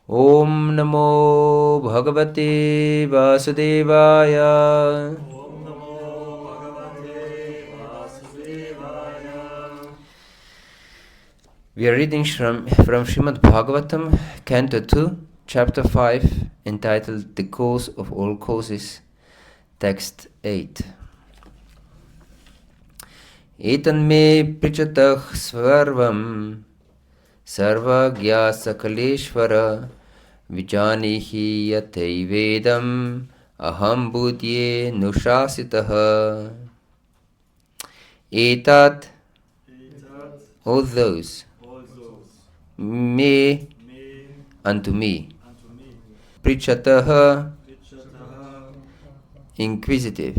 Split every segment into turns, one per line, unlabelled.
Om Namo Bhagavate Vasudevaya.
Om Namo Bhagavate Vasudevaya.
We are reading from Srimad Bhagavatam, Canto 2, Chapter 5, entitled The Cause of All Causes, Text 8. Etan me prichatah svarvam sarvagya sakaleshvara vijanihi yataivedam aham budhye nushasitaha. Etat, all those, me, unto me, prichataha, inquisitive,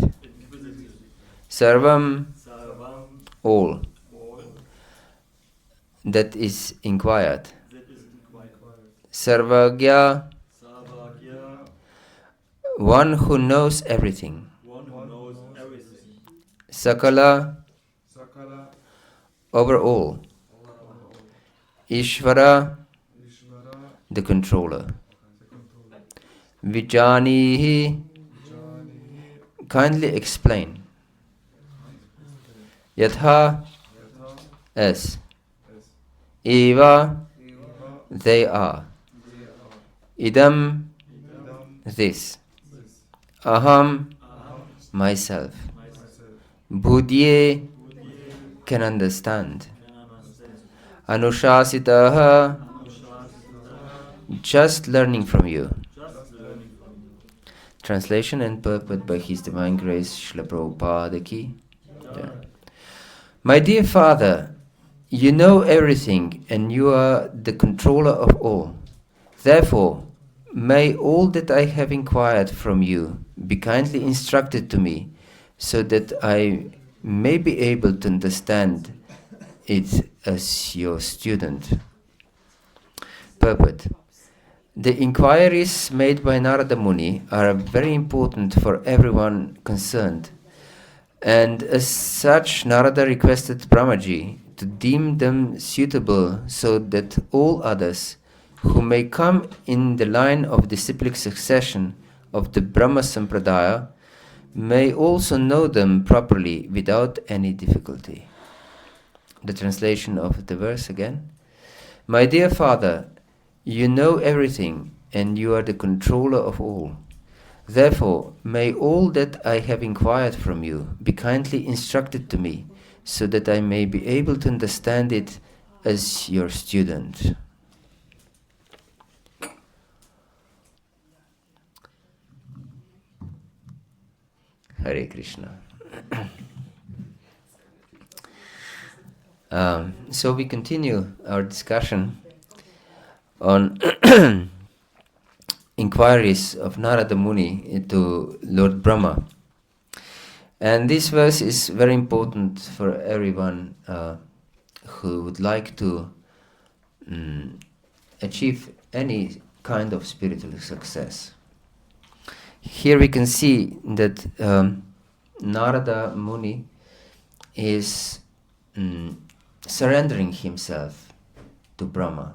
sarvam, all, that is inquired, sarvagya, one who knows everything, sakala, over all, Ishvara, the controller, Vijanihi, kindly explain, Yatha, as, Eva, they are, Idam, this, Aham, myself, Budhye, can understand, Anushasitaha, just learning from you. Translation and purport by His Divine Grace Srila Prabhupada Ki. Yeah. My dear Father, you know everything and you are the controller of all. Therefore, may all that I have inquired from you be kindly instructed to me, so that I may be able to understand it as your student. Purport. The inquiries made by Narada Muni are very important for everyone concerned, and as such Narada requested Brahmaji to deem them suitable so that all others who may come in the line of disciplic succession of the Brahma Sampradaya may also know them properly without any difficulty. The translation of the verse again. My dear Father, you know everything and you are the controller of all. Therefore, may all that I have inquired from you be kindly instructed to me, so that I may be able to understand it as your student. Hare Krishna. So we continue our discussion on inquiries of Narada Muni to Lord Brahma. And this verse is very important for everyone who would like to achieve any kind of spiritual success. Here we can see that Narada Muni is surrendering himself to Brahma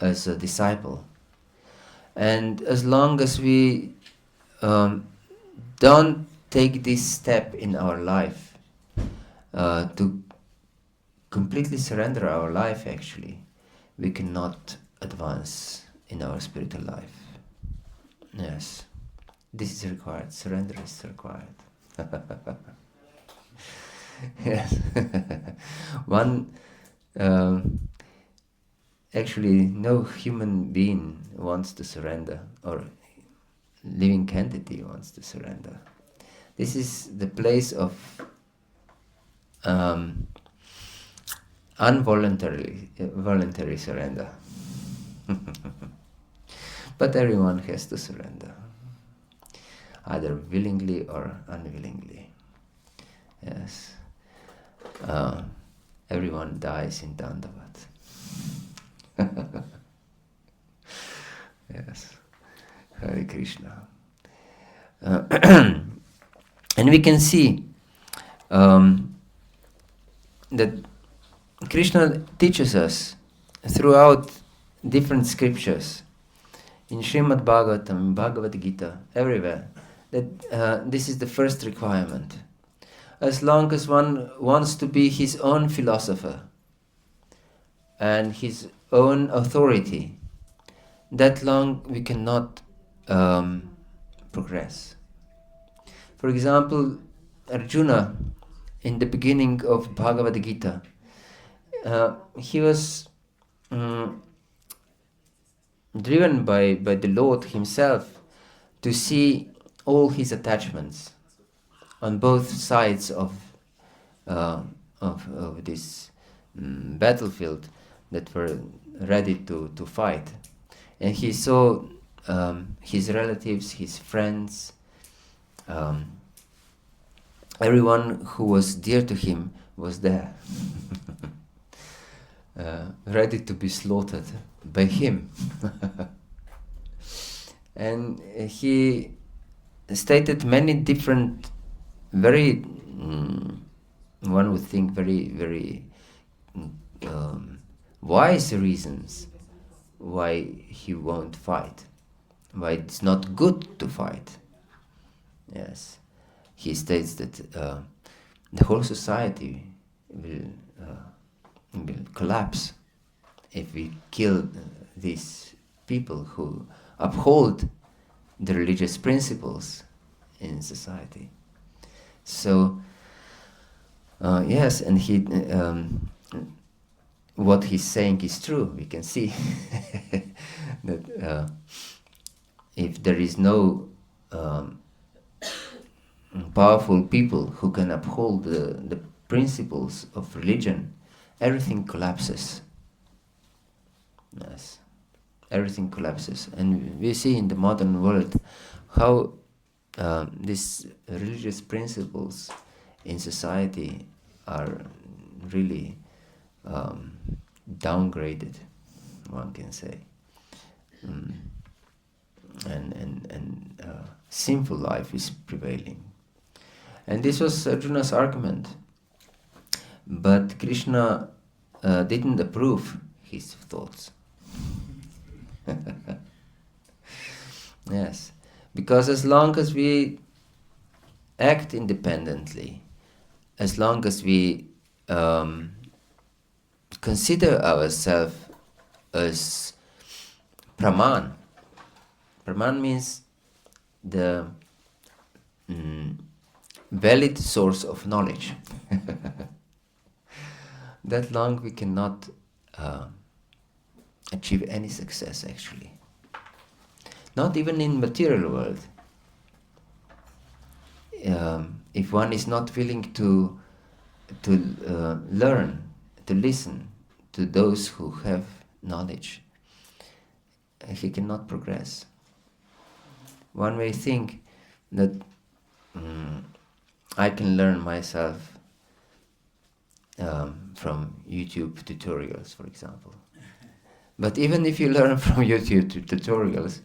as a disciple. And as long as we don't take this step in our life to completely surrender our life, actually, we cannot advance in our spiritual life. Yes, this is required. Surrender is required. Yes. One, actually, no human being wants to surrender, or living entity wants to surrender. This is the place of voluntary surrender. But everyone has to surrender, either willingly or unwillingly. Yes. Everyone dies in Dandavat. Yes. Hare Krishna. And we can see that Krishna teaches us throughout different scriptures, in Srimad Bhagavatam, Bhagavad Gita, everywhere, that this is the first requirement. As long as one wants to be his own philosopher and his own authority, that long we cannot progress. For example, Arjuna, in the beginning of Bhagavad Gita, he was driven by the Lord himself to see all his attachments on both sides of this battlefield that were ready to fight. And he saw his relatives, his friends, everyone who was dear to him was there, ready to be slaughtered by him. And he stated many different, very, one would think, very, very wise reasons why he won't fight, why it's not good to fight. Yes, he states that the whole society will collapse if we kill these people who uphold the religious principles in society. So, yes, and he, what he's saying is true. We can see that if there is no powerful people who can uphold the principles of religion, everything collapses. Yes, everything collapses. And we see in the modern world how these religious principles in society are really downgraded, one can say. And sinful life is prevailing. And this was Arjuna's argument. But Krishna didn't approve his thoughts. Yes, because as long as we act independently, as long as we consider ourselves as Praman. Praman means the valid source of knowledge. That long we cannot achieve any success, actually. Not even in material world. If one is not willing to learn, to listen to those who have knowledge, he cannot progress. One may think that I can learn myself from YouTube tutorials, for example. But even if you learn from YouTube tutorials,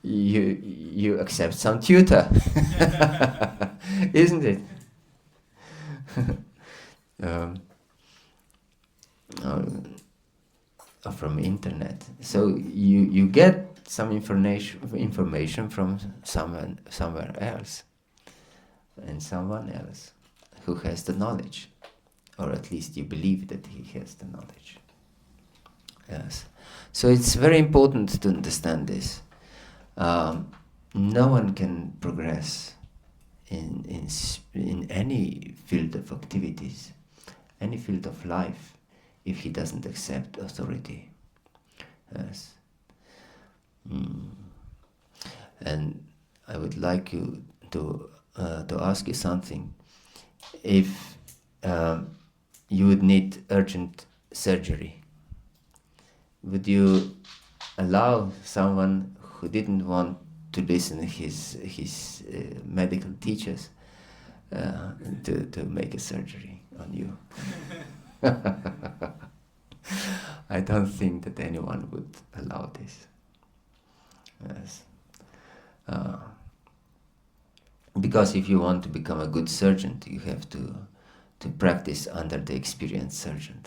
you accept some tutor, isn't it? From internet. So you get some information from somewhere else, and someone else who has the knowledge, or at least you believe that he has the knowledge. Yes. So it's very important to understand this. No one can progress in any field of activities, any field of life, if he doesn't accept authority. Yes. And I would like you to ask you something. If you would need urgent surgery, would you allow someone who didn't want to listen to his medical teachers to make a surgery on you? I don't think that anyone would allow this. Yes. Because if you want to become a good surgeon, you have to practice under the experienced surgeon.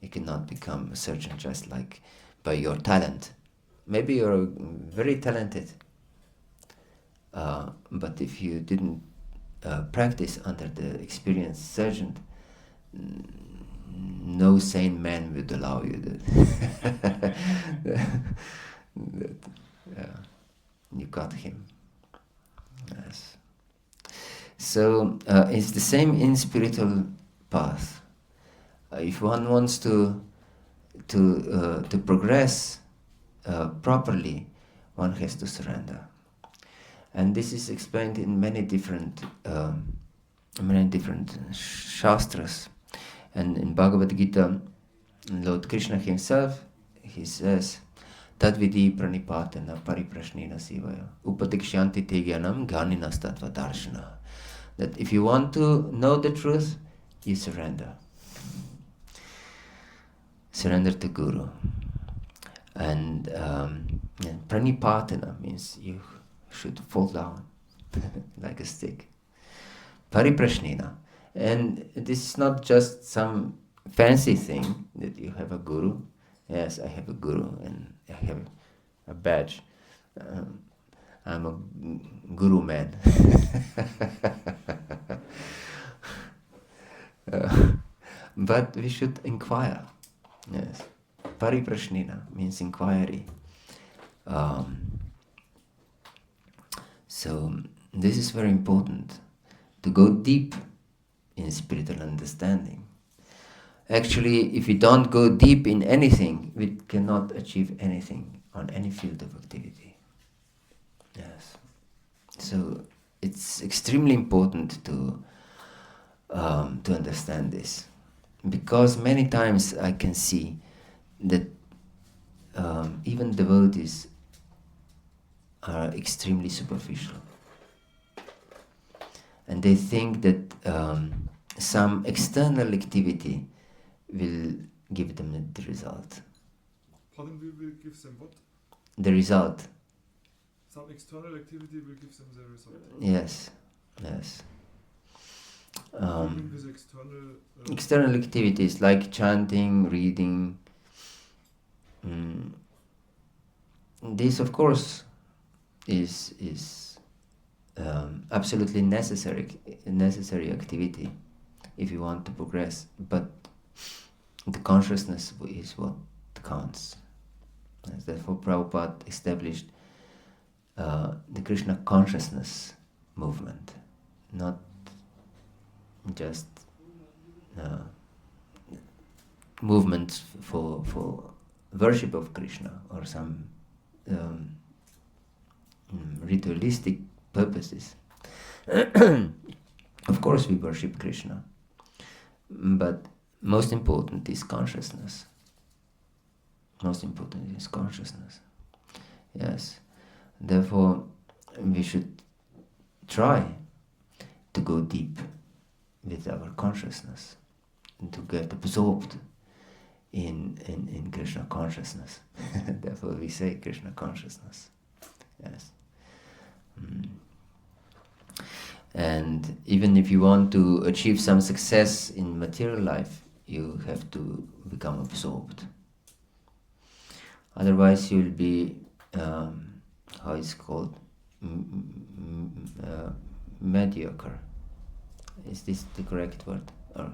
You cannot become a surgeon just like by your talent. Maybe you're very talented, but if you didn't practice under the experienced surgeon, no sane man would allow you that, that you got him. Yes. So it's the same in spiritual path. If one wants to progress properly, one has to surrender, and this is explained in many different shastras. And in Bhagavad-Gita, Lord Krishna himself, he says, Tadvidi pranipatena pariprashnena sivaya upadikshanti te gyanam ganinas tattva darshana. That if you want to know the truth, you surrender. Surrender to Guru. And pranipatena means you should fall down like a stick. Pariprashnena. And this is not just some fancy thing that you have a guru. Yes, I have a guru and I have a badge. I'm a guru man. But we should inquire. Yes. Pariprashnena means inquiry. So this is very important, to go deep in spiritual understanding. Actually, if we don't go deep in anything, we cannot achieve anything on any field of activity. Yes. So it's extremely important to understand this, because many times I can see that even devotees are extremely superficial. And they think that some external activity will give them the result.
Pardon, will give them what?
The result.
Some external activity will give them the result.
Yes, yes.
Even with
external activities like chanting, reading. This, of course, is absolutely necessary activity if you want to progress, but the consciousness is what counts. And therefore Prabhupada established the Krishna consciousness movement, not just movements for worship of Krishna or some ritualistic purposes. Of course we worship Krishna, but most important is consciousness. Most important is consciousness. Yes. Therefore, we should try to go deep with our consciousness and to get absorbed in Krishna consciousness. Therefore, we say Krishna consciousness. Yes. And even if you want to achieve some success in material life, you have to become absorbed. Otherwise, you'll be how it's called, mediocre. Is this the correct word, or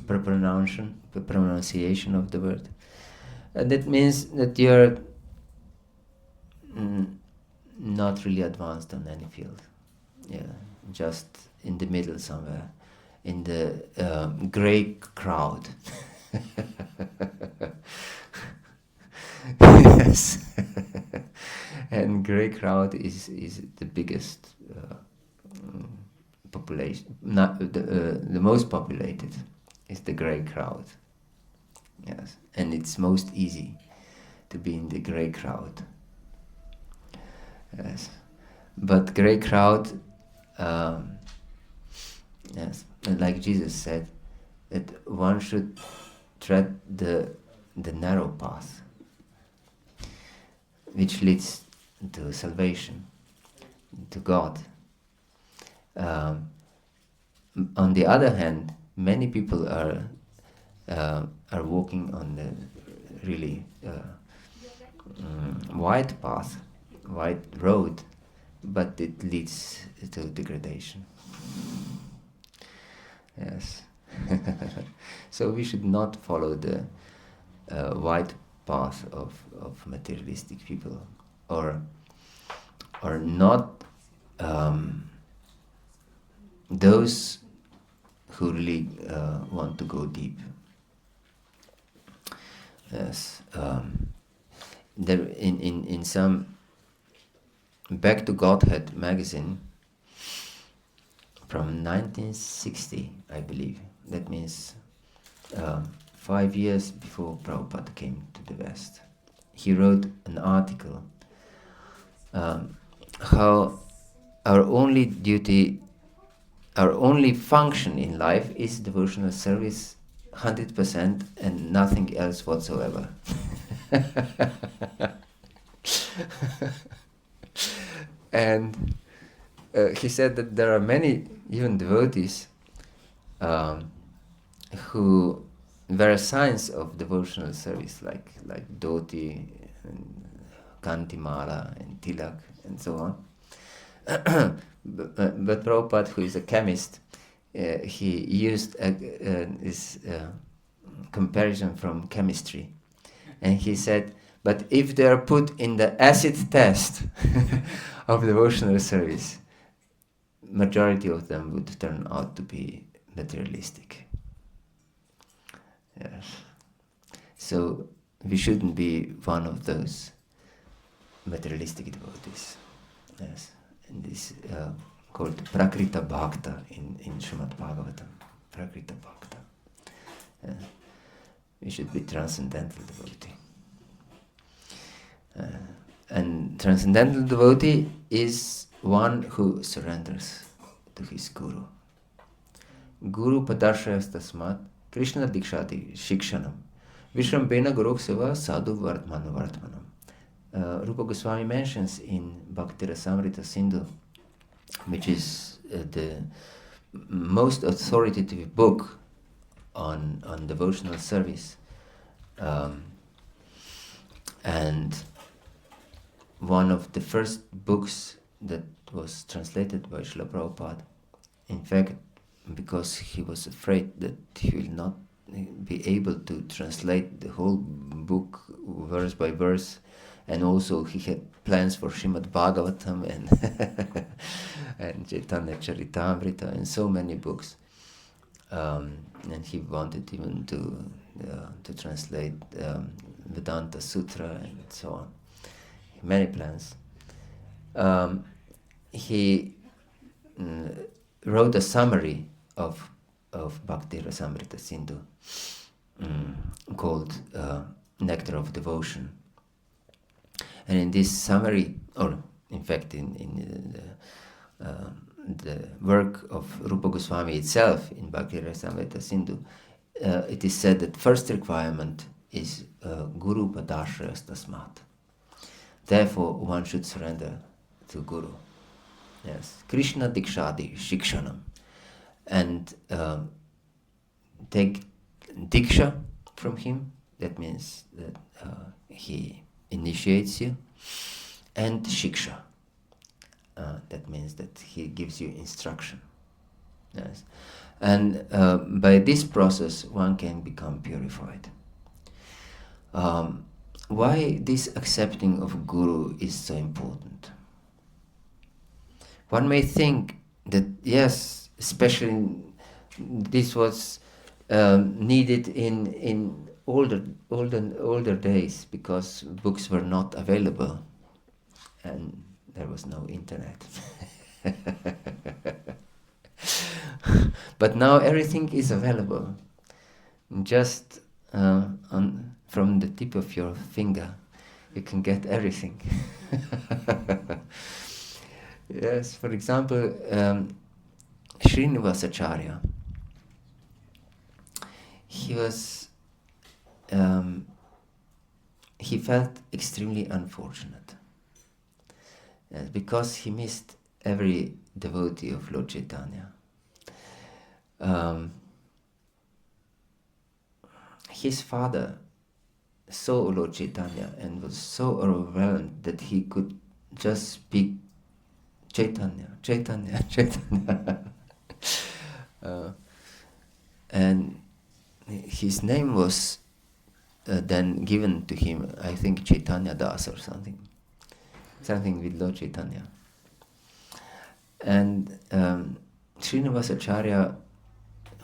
pronunciation of the word? That means that you're not really advanced on any field. Yeah, just in the middle somewhere, in the grey crowd. Yes. And grey crowd is the biggest population, not the most populated is the grey crowd. Yes, and it's most easy to be in the grey crowd. Yes, but grey crowd, yes, and like Jesus said, that one should tread the narrow path, which leads to salvation, to God. On the other hand, many people are are walking on the really wide path, wide road, but it leads to degradation. Yes. So we should not follow the wide path of materialistic people, or not those who really want to go deep. Yes. There in some Back to Godhead magazine from 1960, I believe. That means 5 years before Prabhupada came to the West. He wrote an article how our only duty, our only function in life is devotional service 100% and nothing else whatsoever. And he said that there are many, even devotees, who wear signs of devotional service, like dhoti, and kantimala, and tilak, and so on. But Prabhupada, who is a chemist, he used this comparison from chemistry, and he said, but if they are put in the acid test of devotional service, majority of them would turn out to be materialistic. Yes. So we shouldn't be one of those materialistic devotees. Yes. And this called Prakrita Bhakta in Srimad Bhagavatam. Prakrita Bhakta. We should be transcendental devotee. And transcendental devotee is one who surrenders to his guru. Guru padarshayas tasmat Krishna dikshati shikshanam Vishrambena Gorokseva sadhu vartmanu vartmanam. Rupa Goswami mentions in Bhakti-rasamrita Sindhu, which is the most authoritative book on devotional service, and one of the first books that was translated by Srila Prabhupada. In fact, because he was afraid that he will not be able to translate the whole book verse by verse, and also he had plans for Srimad Bhagavatam and and Chaitanya Charitamrita and so many books, and he wanted even to translate Vedanta Sutra and so on. Many plans. He wrote a summary of Bhakti-rasamrita Sindhu called Nectar of Devotion. And in this summary, or in fact in the work of Rupa Goswami itself in Bhakti-rasamrita Sindhu, it is said that first requirement is Guru Padashrayas Tasmat. Therefore, one should surrender to Guru. Yes, Krishna Dikshadi Shikshanam, and take Diksha from him. That means that he initiates you, and Shiksha. That means that he gives you instruction. Yes, and by this process, one can become purified. Why this accepting of Guru is so important? One may think that yes, especially this was needed in older days, because books were not available and there was no internet. But now everything is available. Just from the tip of your finger, you can get everything. Yes, for example, Srinivasacharya, he felt extremely unfortunate because he missed every devotee of Lord Chaitanya. his father saw Lord Chaitanya and was so overwhelmed that he could just speak Chaitanya, Chaitanya, Chaitanya. And his name was then given to him, I think Chaitanya dasa or something with Lord Chaitanya. And Srinivasacharya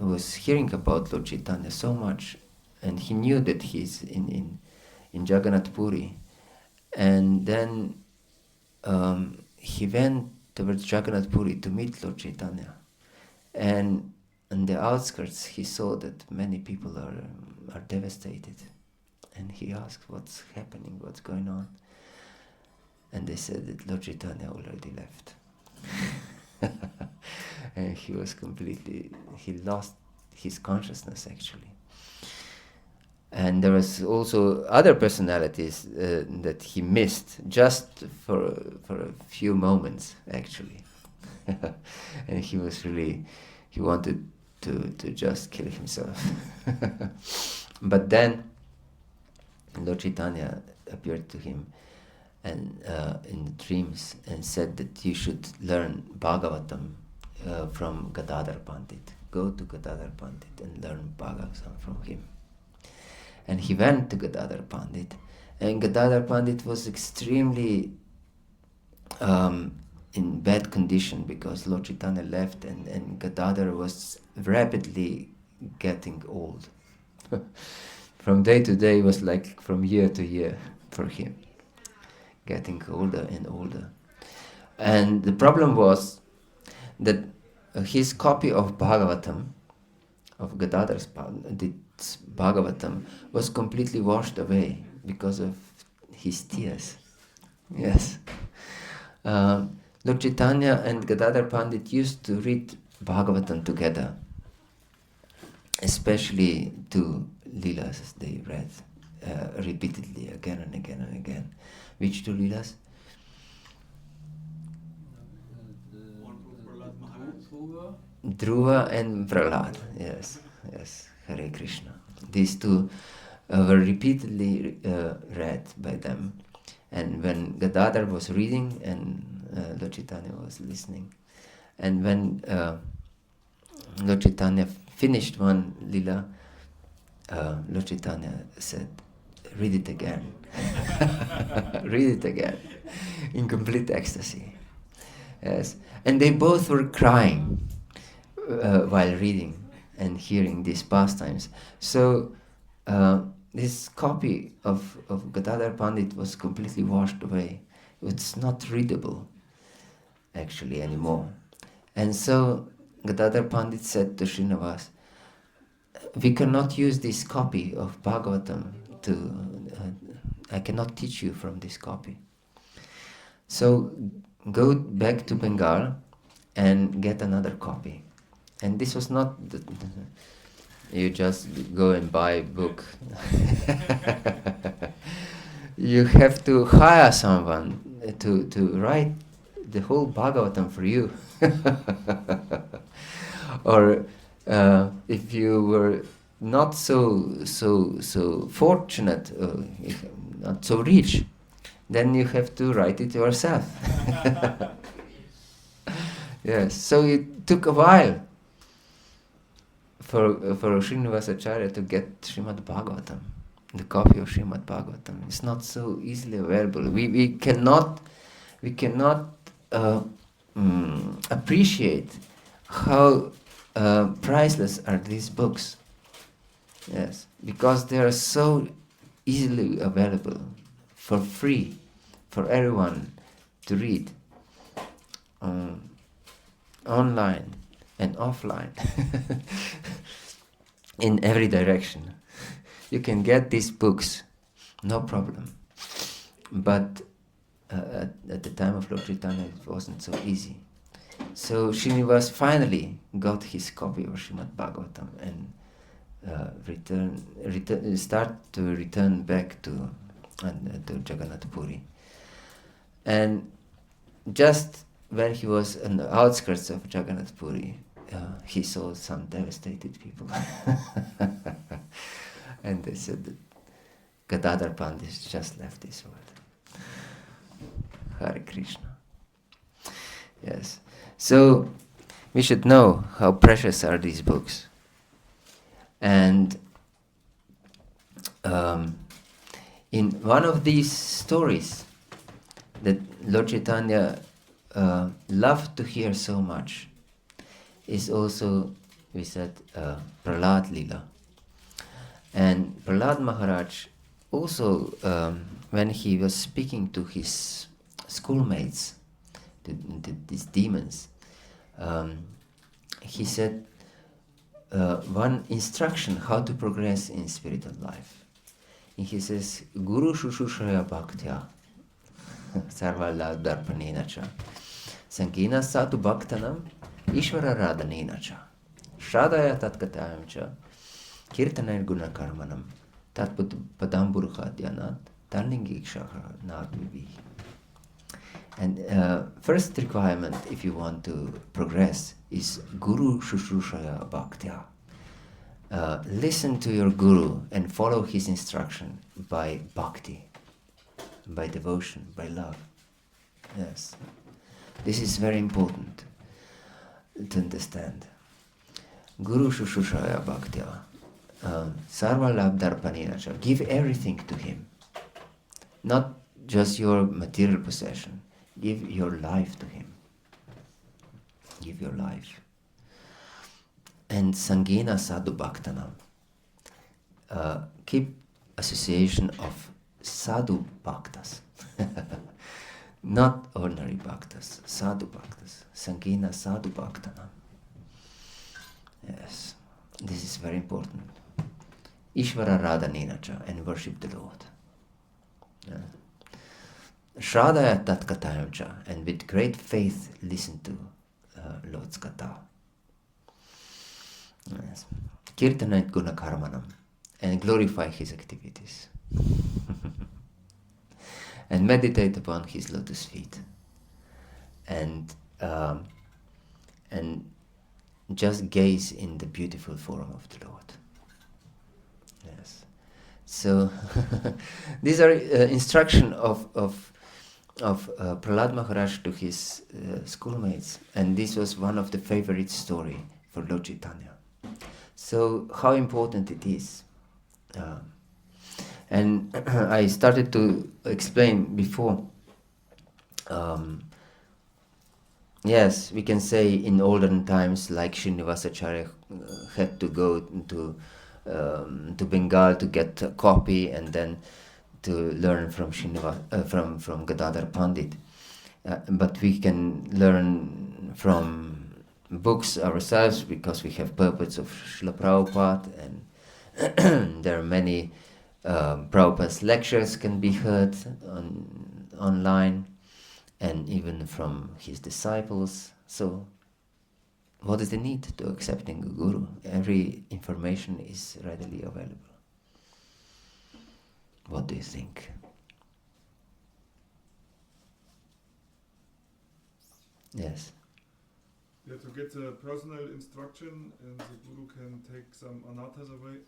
was hearing about Lord Chaitanya so much, and he knew that he's in Jagannath Puri. And then he went towards Jagannath Puri to meet Lord Chaitanya. And on the outskirts, he saw that many people are devastated. And he asked, what's happening, what's going on? And they said that Lord Chaitanya already left. And he lost his consciousness actually. And there was also other personalities that he missed just for a few moments actually. And he wanted to just kill himself. But then Lord Chaitanya appeared to him and in the dreams and said that you should learn Bhagavatam from Gadadhar Pandit. Go to Gadadhar Pandit and learn Bhagavatam from him. And he went to Gadadhar Pandit, and Gadadhar Pandit was extremely in bad condition because Lord Chaitanya left, and Gadadhar was rapidly getting old. From day to day, it was like from year to year for him, getting older and older. And the problem was that his copy of Bhagavatam, of Gadadhar's Bhagavatam, was completely washed away because of his tears. Yes. Lord Chaitanya and Gadadhar Pandit used to read Bhagavatam together, especially two Leelas they read repeatedly again and again and again. Which two Leelas? Dhruva and Prahlad. Yes, yes. Hare Krishna. These two were repeatedly read by them. And when Gadadhar was reading and Lord Chaitanya was listening, and when Lord Chaitanya finished one lila, Lord Chaitanya said, "Read it again." Read it again, in complete ecstasy. Yes, and they both were crying while reading and hearing these pastimes. So this copy of Gadadhar Pandit was completely washed away. It's not readable actually anymore. And so Gadadhar Pandit said to Srinivas, we cannot use this copy of Bhagavatam I cannot teach you from this copy. So go back to Bengal and get another copy. And this was not you just go and buy a book. You have to hire someone to write the whole Bhagavatam for you. Or if you were not so fortunate, not so rich, then you have to write it yourself. Yes, so it took a while for Srinivasacharya to get Srimad Bhagavatam, the copy of Srimad Bhagavatam. It's not so easily available. We cannot appreciate how priceless are these books. Yes, because they are so easily available for free for everyone to read online and offline in every direction. You can get these books, no problem. But at the time of Lord Chaitanya, it wasn't so easy. So Srinivas finally got his copy of Srimad Bhagavatam and start to return back to Jagannath Puri. And just when he was on the outskirts of Jagannath Puri, he saw some devastated people. And they said that Gadadhar Pandit just left this world. Hare Krishna. Yes. So we should know how precious are these books. And in one of these stories that Lord Chaitanya loved to hear so much is also, we said, Prahlad Lila. And Prahlad Maharaj also, when he was speaking to his schoolmates, these demons, he said one instruction how to progress in spiritual life. And he says, Guru Shushushaya Bhaktya Sarvala Darpanena cha Sankina Satu Bhaktanam Ishvara Radhanena cha Shradaya Tatkatayam cha Kirtanay Guna Karmanam Tatput Padamburkha Dhyanat Talingikshara Nadvivi. And first requirement, if you want to progress, is Guru Shushushaya Bhaktya. Listen to your Guru and follow his instruction by bhakti, by devotion, by love. Yes. This is very important to understand. Guru Shushushaya Bhaktya. Sarva Labdharpanena cha. Give everything to him. Not just your material possession. Give your life to him. Give your life. And Sangena Sadhu Bhaktanam. Keep association of Sadhu Bhaktas. Not ordinary Bhaktas, Sadhu Bhaktas. Sangena Sadhu Bhaktanam. Yes, this is very important. Ishvara Radhanena cha, and worship the Lord. Yeah. Shradaya Tatkatayam cha, and with great faith listen to Lord's Katha. Yes. Kirtanayat Guna Karmanam, and glorify his activities. And meditate upon his lotus feet. And just gaze in the beautiful form of the Lord. Yes. So these are instruction of Prahlad Maharaj to his schoolmates, and this was one of the favorite story for Lord Chaitanya. So how important it is. And I started to explain before. Yes, we can say in olden times, like Srinivasacharya had to go to Bengal to get a copy and then to learn from from Gadadhar Pandit. But we can learn from books ourselves because we have purports of Srila Prabhupada, and there are many Prabhupada's lectures can be heard online, and even from his disciples. So what is the need to accepting a guru? Every information is readily available. What do you think? Yes.
Yeah, to get a personal instruction, and the guru can take some anathas away.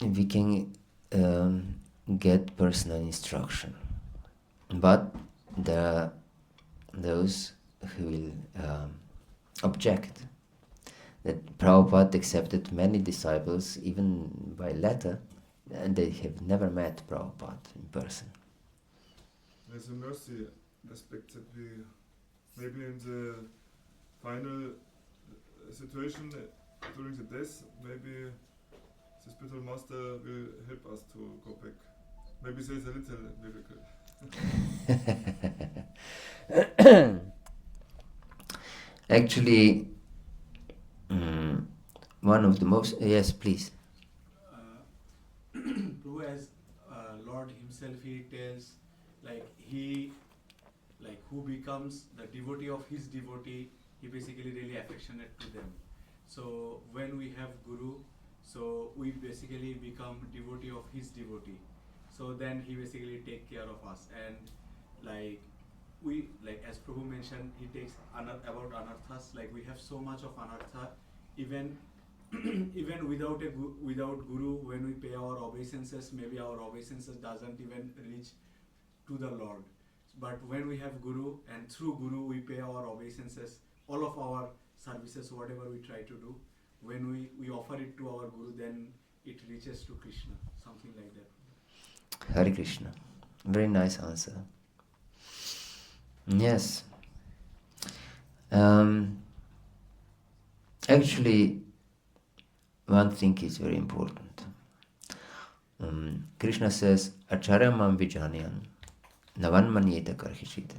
We can get personal instruction, but there are those who will object that Prabhupada accepted many disciples even by letter, and they have never met Prabhupada in person.
There's a mercy aspect that we, maybe in the final situation during the death, maybe the spiritual master will help us to go back. Maybe there's a little miracle.
Actually, one of the most... Yes, please.
Prabhu, as Lord himself, he tells, who becomes the devotee of his devotee, he basically really affectionate to them. So when we have Guru, so we basically become devotee of his devotee. So then he basically take care of us, and we, as Prabhu mentioned, he takes about anarthas. We have so much of anartha, even even without guru, when we pay our obeisances, maybe our obeisances doesn't even reach to the Lord. But when we have guru, and through guru we pay our obeisances, all of our services, whatever we try to do, when we offer it to our guru, then it reaches to Krishna, something like that.
Hare Krishna. Very nice answer. Yes. Actually, one thing is very important. Krishna says, Acharya mam vijanyan, navan manyeta karhishit,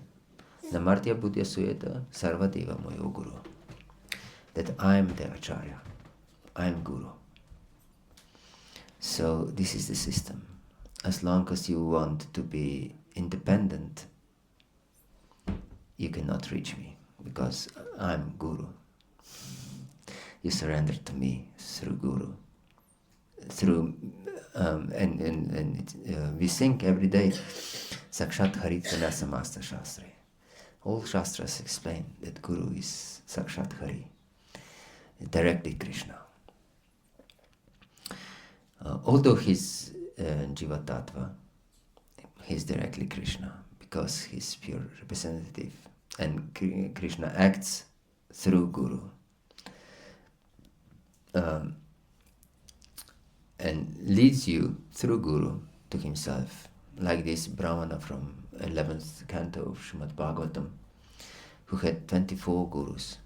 namartya buddhya suyeta, sarva deva moyo guru. That I am the Acharya, I am Guru. So this is the system. As long as you want to be independent, you cannot reach me, because I'm Guru. You surrender to me through Guru. We sing every day, Sakshat Haritana Samasta Shastra. All Shastras explain that Guru is Sakshat Hari, directly Krishna. Although he's Jiva Tattva, he's directly Krishna, because he's pure representative, and Krishna acts through Guru. And leads you through Guru to himself, like this Brahmana from 11th canto of Srimad Bhagavatam, who had 24 gurus.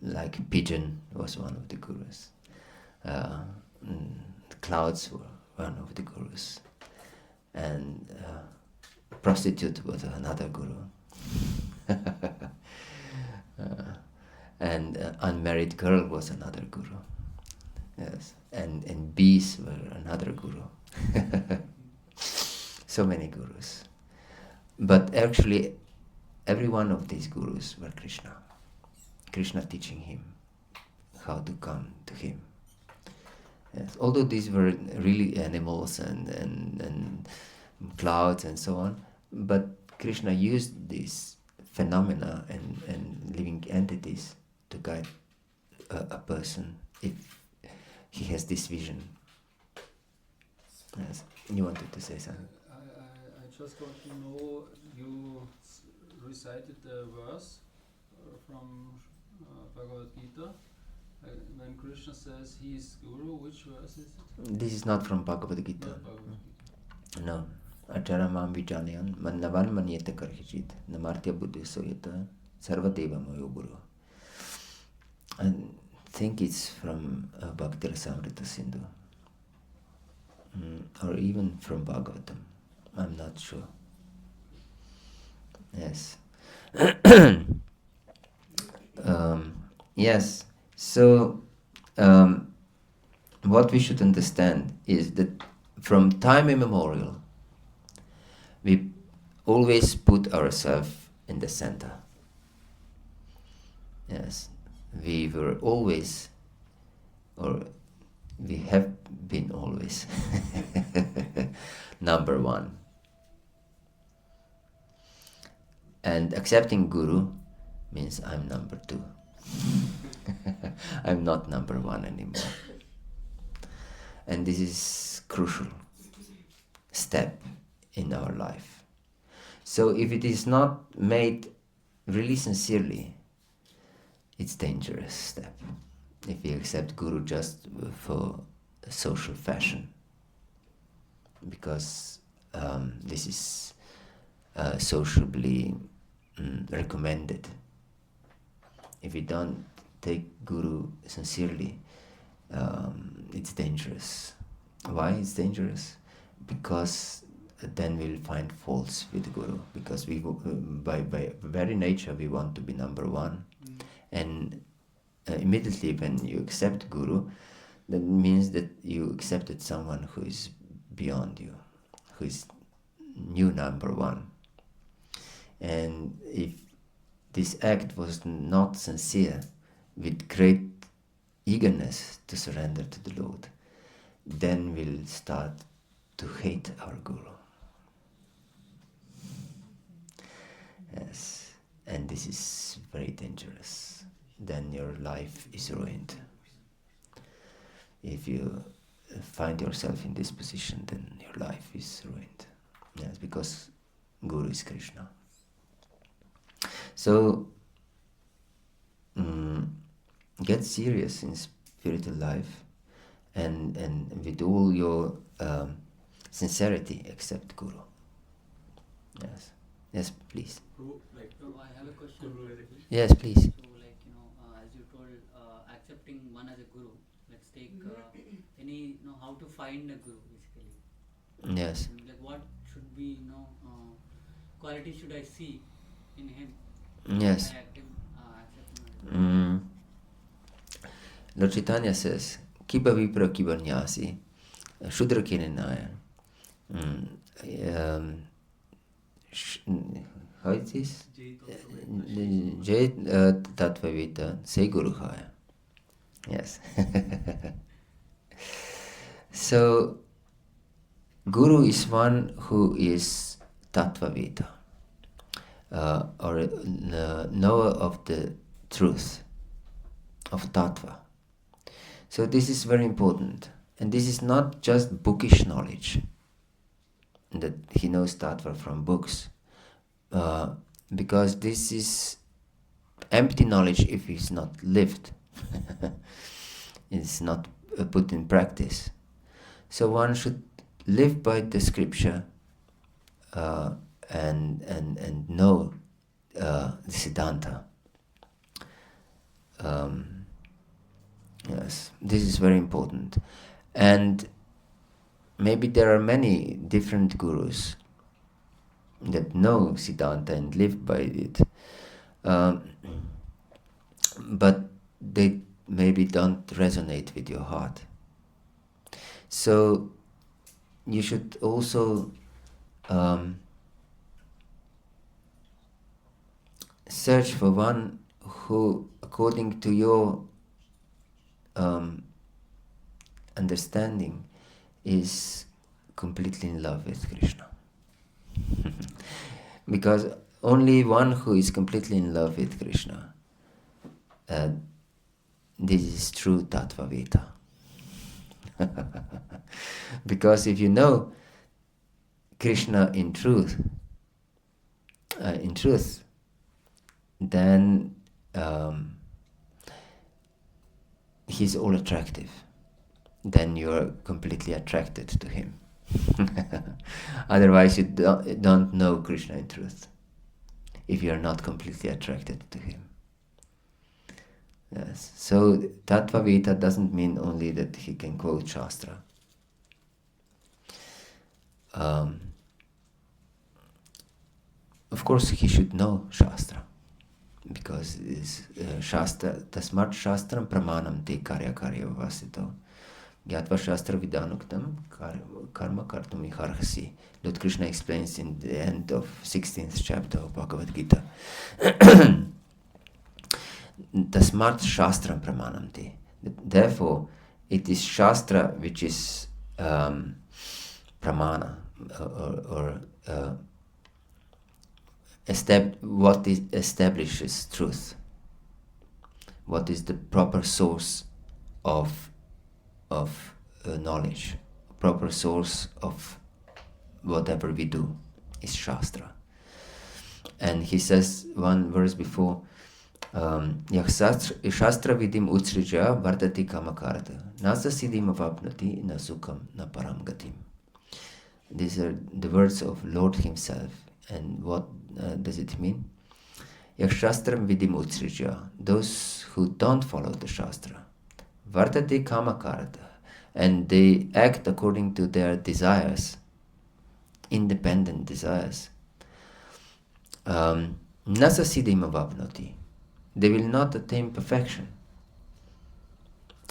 Like pigeon was one of the gurus. Clouds were one of the gurus. And prostitute was another guru. And unmarried girl was another guru. Yes, and bees were another guru. So many gurus. But actually, every one of these gurus were Krishna. Krishna teaching him how to come to him. Yes. Although these were really animals and clouds and so on, but Krishna used these phenomena and living entities to guide a person if he has this vision. Yes. You wanted to say something?
I just want to know, you recited the verse from Bhagavad-gita, when Krishna says he is Guru. Which verse is it?
This is not from Bhagavad-gita.
Not Bhagavad-gita.
No. Acharya mam vijanyan, navan manyeta karhijit, namartya buddhi soyata, sarvadeva moyo guru. I think it's from Bhakti-rasamrita Sindhu. Or even from Bhagavatam. I'm not sure. Yes. Yes. So, what we should understand is that from time immemorial, we always put ourselves in the center. Yes. We were always, or we have been always, number one. And accepting Guru means I'm number two. I'm not number one anymore. And this is crucial step in our life. So if it is not made really sincerely, it's dangerous step. If we accept Guru just for social fashion, because this is sociably recommended. If we don't take Guru sincerely, it's dangerous. Why it's dangerous? Because then we'll find faults with Guru, because we by very nature we want to be number one. And immediately when you accept Guru, that means that you accepted someone who is beyond you, who is new number one. And if this act was not sincere, with great eagerness to surrender to the Lord, then we'll start to hate our Guru. Yes, and this is very dangerous. then your life is ruined. If you find yourself in this position, then your life is ruined. Yes, because Guru is Krishna. So, get serious in spiritual life, and with all your sincerity, accept Guru. Yes. Yes, please.
I have a question.
Yes, please.
So, as you told, accepting one as a guru. Let's take any, how to find a guru, basically.
Yes.
Like, what should be, quality should I see in him?
Yes.
I accept him as a guru.
Lord Chaitanya says, Kiba Vipra Kiba Nyasi, Shudra Kinenaya. How it is? Jai Tattvavita, say Guru Haya. Yes. So, Guru is one who is Tattvavita, or knower of the truth, of Tattva. So this is very important. And this is not just bookish knowledge, that he knows Tattva from books, because this is empty knowledge if it's not lived. It's not put in practice. So one should live by the scripture and know the Siddhanta. Yes, this is very important. And maybe there are many different gurus that know Siddhanta and live by it, but they maybe don't resonate with your heart. So you should also search for one who, according to your understanding, is completely in love with Krishna. Because only one who is completely in love with Krishna, this is true Tattvavita. Because if you know Krishna in truth, then he's all attractive. Then you're completely attracted to him. Otherwise you don't know Krishna in truth, if you're not completely attracted to him. Yes. So Tattvavita doesn't mean only that he can quote Shastra. Of course he should know Shastra, because Shastra, tasmat Shastram pramanam te karya karya vasito. Gyatva Shastra Vidanuktam Karma Kartum Iharhasi. Lord Krishna explains in the end of 16th chapter of Bhagavad-gita. Tasmat Shastram Pramanam Te. Therefore, it is Shastra which is Pramana, or what establishes truth. What is the proper source of knowledge, proper source of whatever we do is Shastra. And he says one verse before, Shastra vidim utsrija vardati kamakarta nasa siddhim avapnati na sukham na param gatim. These are the words of Lord himself. And what does it mean? Shastram vidim utsrija, those who don't follow the Shastra, vardati kamakarta, and they act according to their desires, independent desires. Nasa siddhim avapnoti, they will not attain perfection.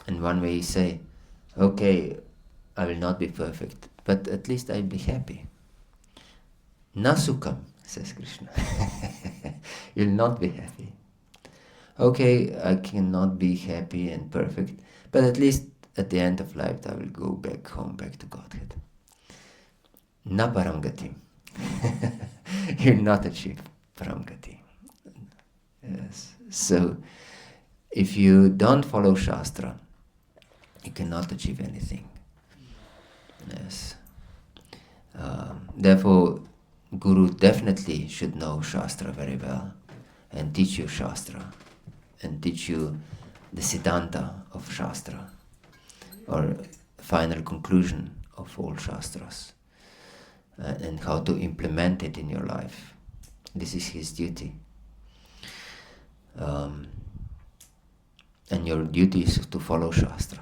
And one way you say, okay, I will not be perfect, but at least I'll be happy. Nasukam, says Krishna. You'll not be happy. Okay, I cannot be happy and perfect, but at least at the end of life I will go back home, back to Godhead. Na paramgati. You'll not achieve paramgati. Yes. So if you don't follow Shastra, you cannot achieve anything. Yes. Therefore, Guru definitely should know Shastra very well and teach you Shastra and teach you the Siddhanta of Shastra or final conclusion of all Shastras and how to implement it in your life. This is his duty. And your duty is to follow Shastra.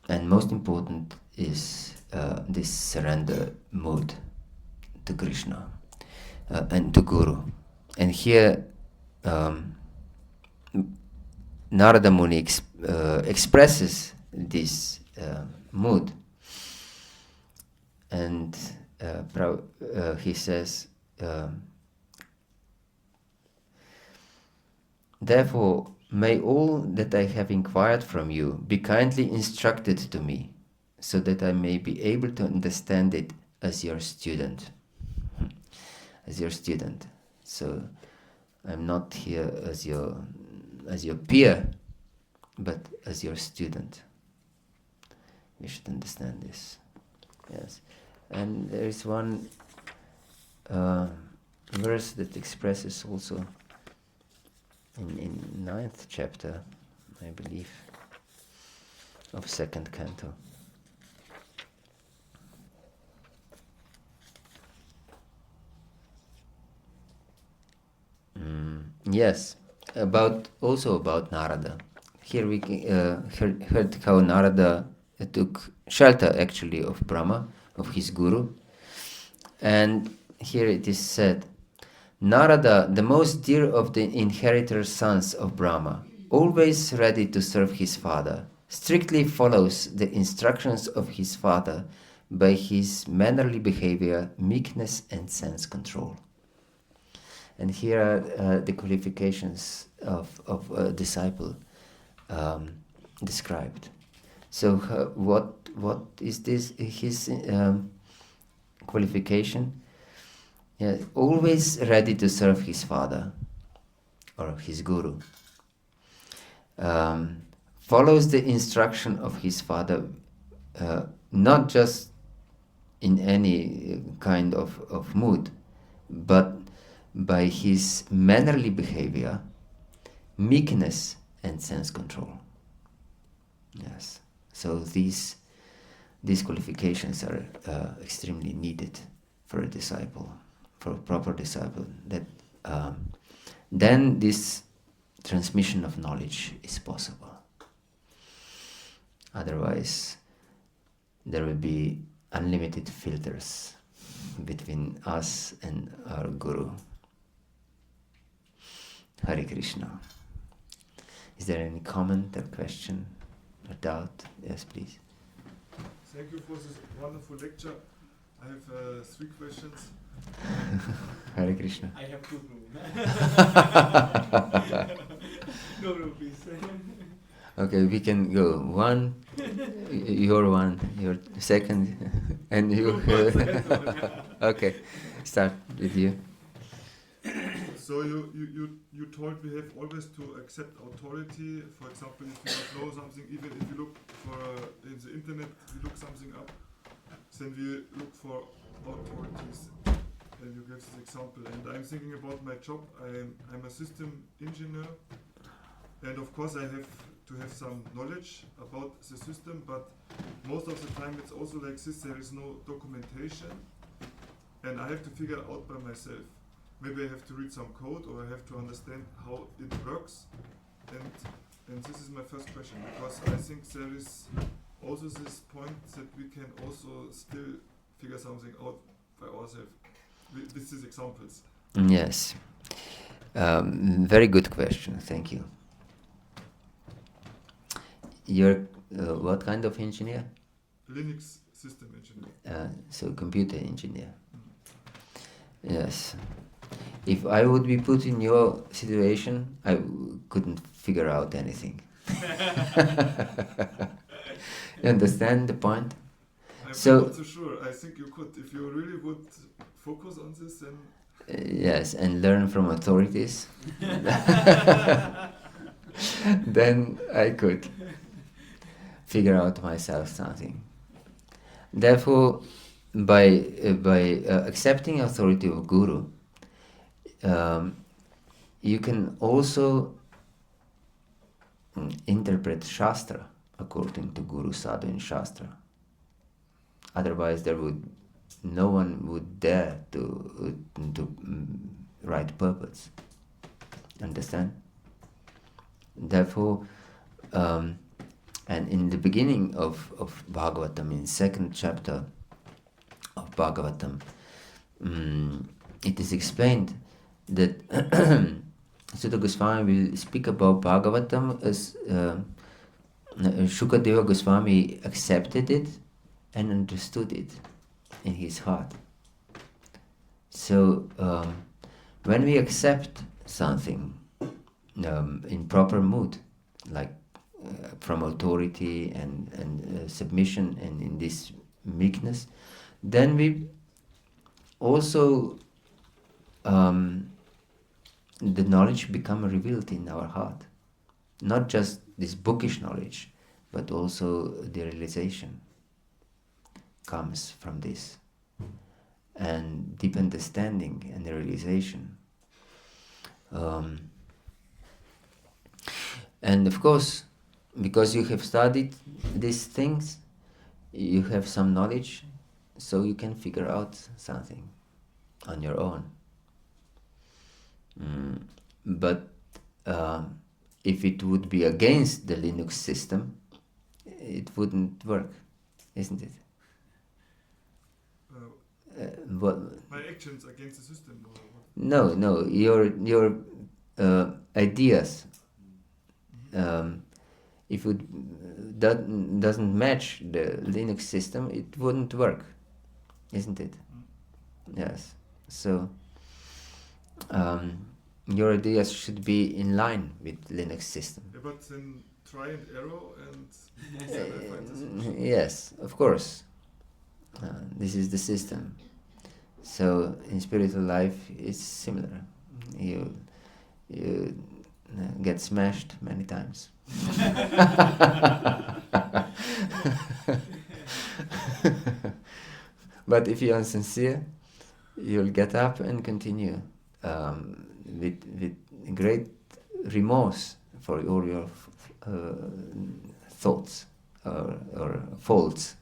And most important is this surrender mood to Krishna and to Guru. And here Narada Muni expresses this mood. And he says, therefore, may all that I have inquired from you be kindly instructed to me, so that I may be able to understand it as your student. As your student. So I'm not here as your peer, but as your student. You should understand this. Yes. And there is one verse that expresses also in 9th chapter, I believe, of 2nd canto. Yes, also about Narada. Here we heard how Narada took shelter actually of Brahma, of his guru. And here it is said, Narada, the most dear of the inheritor sons of Brahma, always ready to serve his father, strictly follows the instructions of his father by his mannerly behavior, meekness and sense control. And here are the qualifications of a disciple described. So what is this? His qualification? Yeah, always ready to serve his father or his guru. Follows the instruction of his father, not just in any kind of mood, but by his mannerly behavior, meekness and sense control. Yes. So these qualifications are extremely needed for a disciple, for a proper disciple. That then this transmission of knowledge is possible. Otherwise, there will be unlimited filters between us and our guru. Hare Krishna. Is there any comment or question or doubt? Yes, please.
Thank you for this wonderful lecture. I have 3 questions.
Hare Krishna.
I have 2 No, please.
Okay, we can go. One, your one, your second, and you. Okay, start with you.
So you told we have always to accept authority. For example, if you don't know something, even if you look for in the internet, we look something up, then we look for authorities. And you give this example. And I'm thinking about my job. I'm a system engineer, and of course I have to have some knowledge about the system. But most of the time it's also like this. There is no documentation, and I have to figure it out by myself. Maybe I have to read some code, or I have to understand how it works. And this is my first question, because I think there is also this point that we can also still figure something out by ourselves. With these examples.
Yes. Very good question. Thank you. You're what kind of engineer?
Linux system engineer.
So computer engineer. Yes. If I would be put in your situation, I couldn't figure out anything. You understand the point?
I'm
So-
not so sure. I think you could. If you really would focus on this, then...
Yes, and learn from authorities, then I could figure out myself something. Therefore, by accepting authority of Guru, you can also interpret Shastra according to Guru Sadhu in Shastra. Otherwise, no one would dare to write purports. Understand? Therefore, and in the beginning of Bhagavatam, in second chapter of Bhagavatam, it is explained that Sutta Goswami will speak about Bhagavatam as Shukadeva Goswami accepted it and understood it in his heart. So when we accept something in proper mood, like from authority and submission and in this meekness, then we also the knowledge become revealed in our heart. Not just this bookish knowledge, but also the realization comes from this. And deep understanding and the realization. And of course, because you have studied these things, you have some knowledge, so you can figure out something on your own. But if it would be against the Linux system, it wouldn't work, isn't it?
My actions against the system. Or what?
No, your ideas. If it doesn't match the Linux system, it wouldn't work, isn't it? Yes. So your ideas should be in line with Linux system.
Yeah, but then try and error and then I find the solution.
Yes, of course. This is the system. So in spiritual life, it's similar. You get smashed many times. But if you are sincere, you'll get up and continue with great remorse for all your thoughts or faults.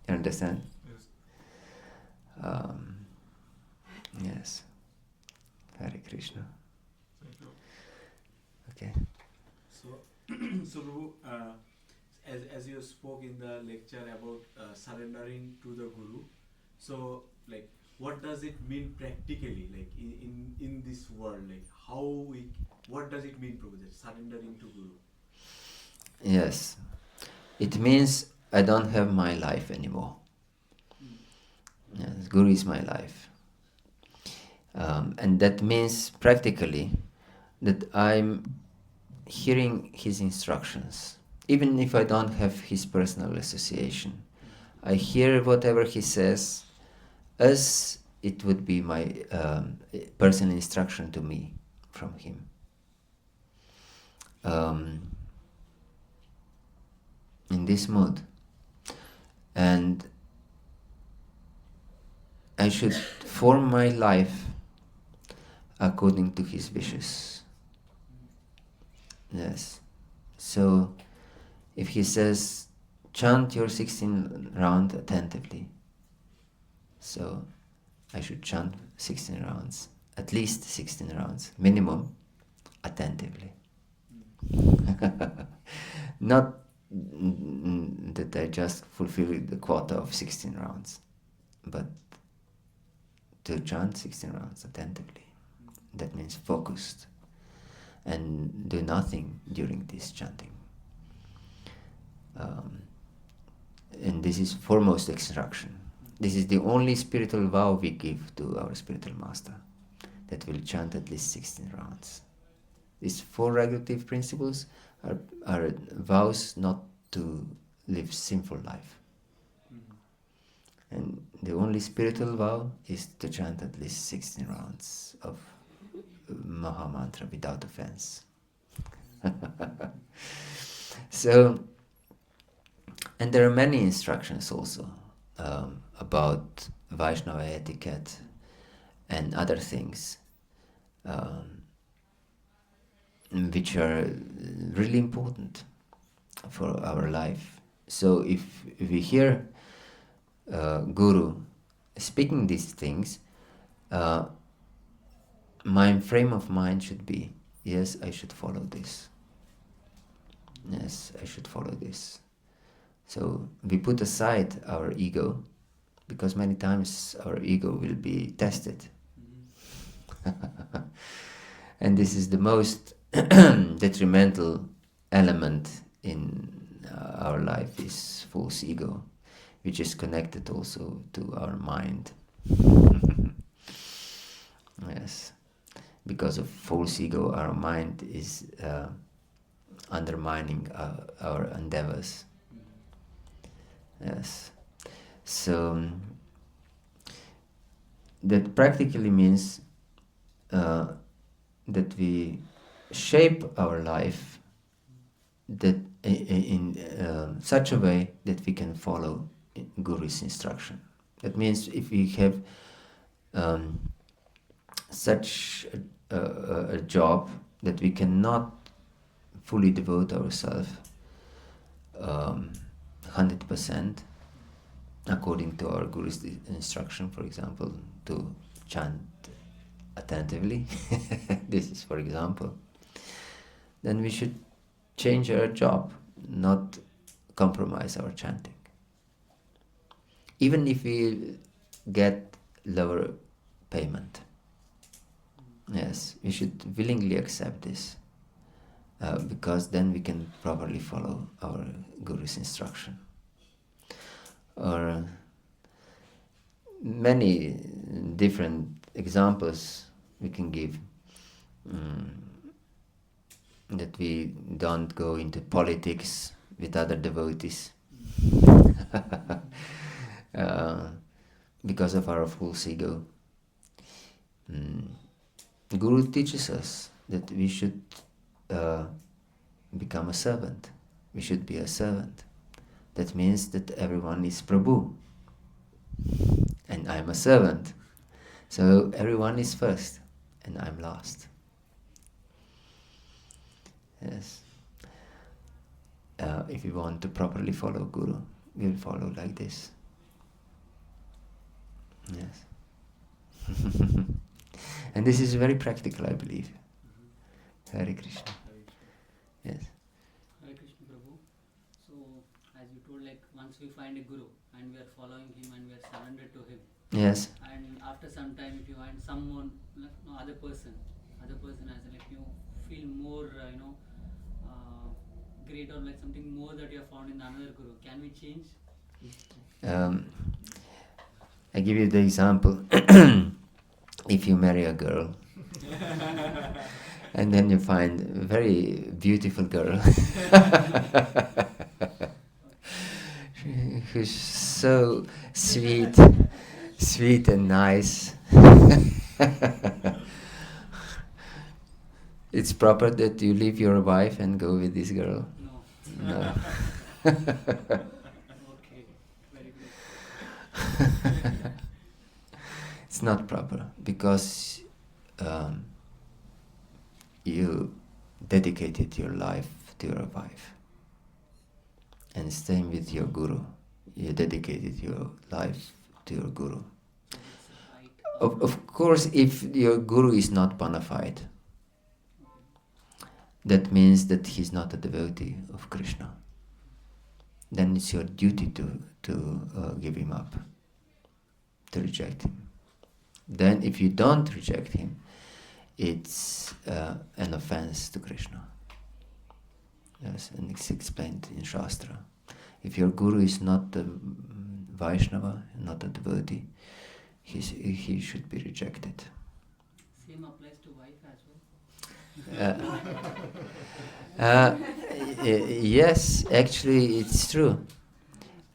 You understand?
Yes.
Yes. Hare Krishna.
Thank you.
Okay.
So Prabhu, as you spoke in the lecture about surrendering to the Guru, so like what does it mean practically, like in this world, like what does it mean, Prabhu, that surrendering to Guru?
Yes. It means I don't have my life anymore. Yes, Guru is my life. And that means practically that I'm hearing his instructions. Even if I don't have his personal association, I hear whatever he says as it would be my personal instruction to me from him. In this mood. And I should form my life according to his wishes. Yes. So, if he says, chant your 16 round attentively, so I should chant 16 rounds, at least 16 rounds, minimum, attentively. Not that I just fulfill the quota of 16 rounds, but to chant 16 rounds attentively. That means focused and do nothing during this chanting. And this is foremost instruction. This is the only spiritual vow we give to our spiritual master, that will chant at least 16 rounds. These 4 regulative principles are vows not to live sinful life. And the only spiritual vow is to chant at least 16 rounds of Maha Mantra without offense. So, and there are many instructions also about Vaishnava etiquette and other things which are really important for our life. So if we hear Guru speaking these things, my frame of mind should be, yes, I should follow this. Yes, I should follow this. So we put aside our ego, because many times our ego will be tested. And this is the most detrimental element in our life, is false ego, which is connected also to our mind. Yes, because of false ego, our mind is undermining our endeavors. Yes, so that practically means that we shape our life that in such a way that we can follow Guru's instruction. That means if we have such a job that we cannot fully devote ourselves 100% according to our Guru's instruction, for example, to chant attentively, this is for example, then we should change our job, not compromise our chanting. Even if we get lower payment, yes, we should willingly accept this, because then we can properly follow our Guru's instruction. Or many different examples we can give, that we don't go into politics with other devotees because of our false ego. Guru teaches us that we should become a servant. We should be a servant. That means that everyone is Prabhu and I'm a servant. So everyone is first and I'm last. Yes. If we want to properly follow Guru, we will follow like this. Yes. And this is very practical, I believe. Hare Krishna. Yes.
Hare Krishna Prabhu. So, as you told, like once we find a Guru and we are following him and we are surrendered to him.
Yes.
And after some time, if you find someone, like, no, other person as like you feel more, great, or like something more that you have found in another Guru. Can we change?
I give you the example. If you marry a girl and then you find a very beautiful girl who's so sweet and nice, it's proper that you leave your wife and go with this girl? No.
Okay, very good.
It's not proper, because you dedicated your life to your wife. And staying with your Guru, you dedicated your life to your Guru. Of course, if your Guru is not bona fide, that means that he's not a devotee of Krishna. Then it's your duty to give him up, to reject him. Then if you don't reject him, it's an offense to Krishna. Yes, and it's explained in Shastra. If your Guru is not a Vaishnava, not a devotee, he should be rejected.
Same applies to wife as well?
Yes, actually it's true.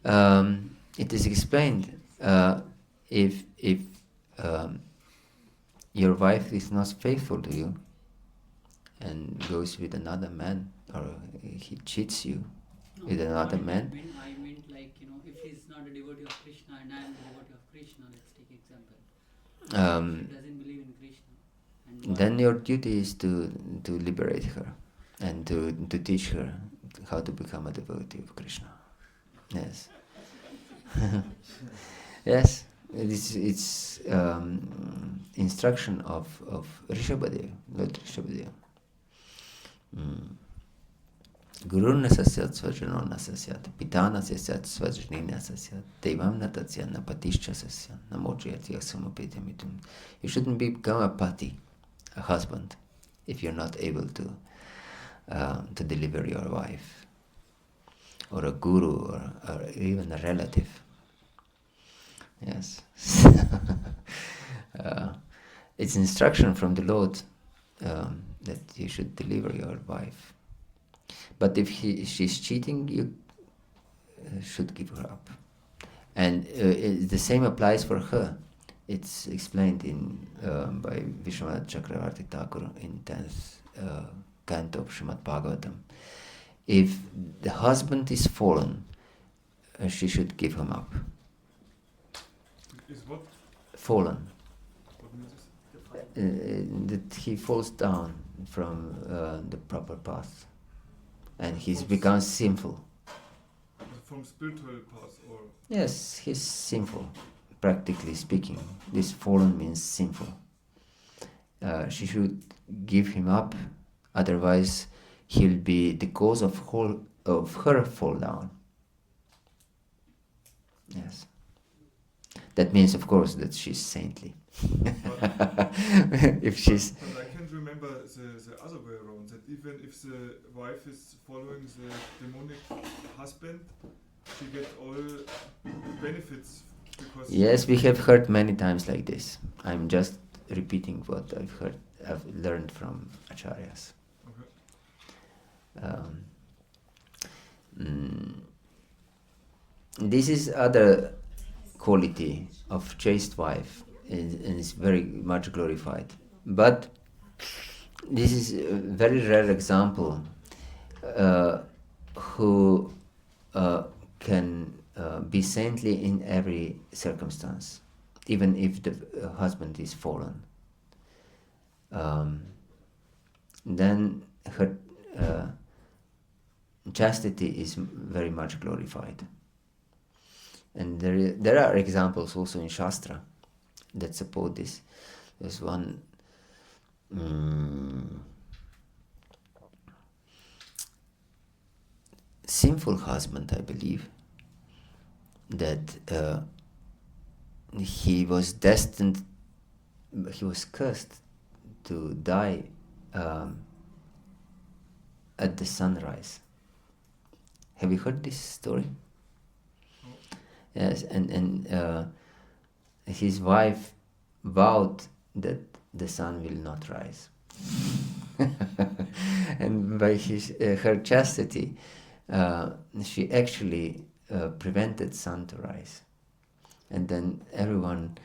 It is explained if your wife is not faithful to you and goes with another man, or he cheats you with another man.
I meant like, if he's not a devotee of Krishna and I am the devotee of Krishna, let's take example. If she doesn't believe in Krishna. And
Then your duty is to liberate her and to teach her how to become a devotee of Krishna. Yes. Yes. It's instruction of Rishabhadev, Lord Rishabhadev. Guru na sasyat svajano na sasyat, pita na sasyat svajani na sasyat, devam na tatsya na patischa sasyat, na mojayat yasamapetya mitum. You shouldn't become a pati, a husband, if you're not able to deliver your wife, or a guru, or even a relative. Yes. It's instruction from the Lord that you should deliver your wife. But if she's cheating, you should give her up. And the same applies for her. It's explained by Vishwanath Chakravarti Thakur in 10th canto of Srimad Bhagavatam. If the husband is fallen, she should give him up.
Is what?
Fallen.
What means this?
That he falls down from the proper path, and he's become sinful.
From spiritual path, or?
Yes, he's sinful, practically speaking. This fallen means sinful. She should give him up, otherwise he'll be the cause of her fall down. Yes. That means, of course, that she's saintly. If she's...
But I can't remember the other way around, that even if the wife is following the demonic husband, she gets all the benefits because...
Yes, we have heard many times like this. I'm just repeating what I've learned from acharyas.
Okay.
This is other quality of chaste wife, and is very much glorified. But this is a very rare example who can be saintly in every circumstance, even if the husband is fallen. Then her chastity is very much glorified. And there are examples also in Shastra that support this. There's one sinful husband, I believe, that he was destined, he was cursed to die at the sunrise. Have you heard this story? Yes, and his wife vowed that the sun will not rise. And by her chastity, she actually prevented sun to rise. And then everyone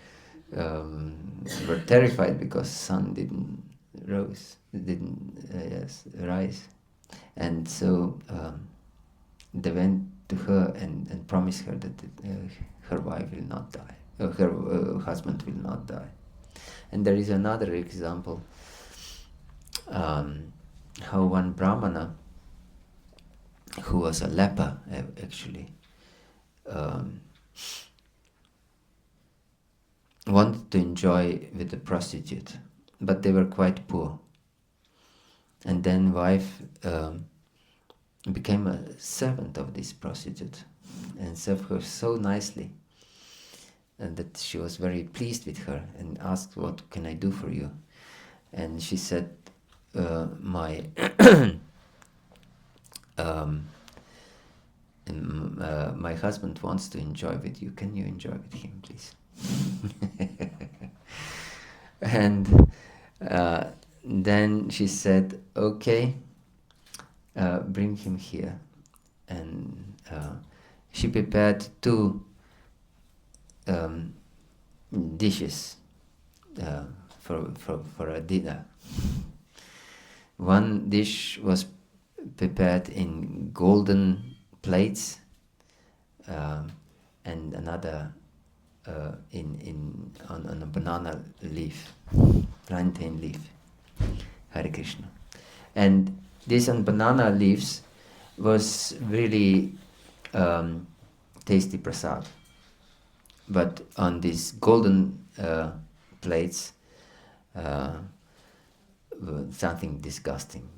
were terrified because sun didn't rise. And so they went to her and promised her that her wife will not die, her husband will not die. And there is another example, how one Brahmana, who was a leper actually, wanted to enjoy with a prostitute, but they were quite poor. And then wife became a servant of this prostitute and served her so nicely, and that she was very pleased with her and asked, "What can I do for you?" And she said, my my husband wants to enjoy with you. Can you enjoy with him, please? And then she said, "Okay, bring him here." And she prepared two um, dishes for a dinner. One dish was prepared in golden plates, and another on a banana leaf, plantain leaf. Hare Krishna. And this on banana leaves was really tasty prasad. But on these golden plates, something disgusting.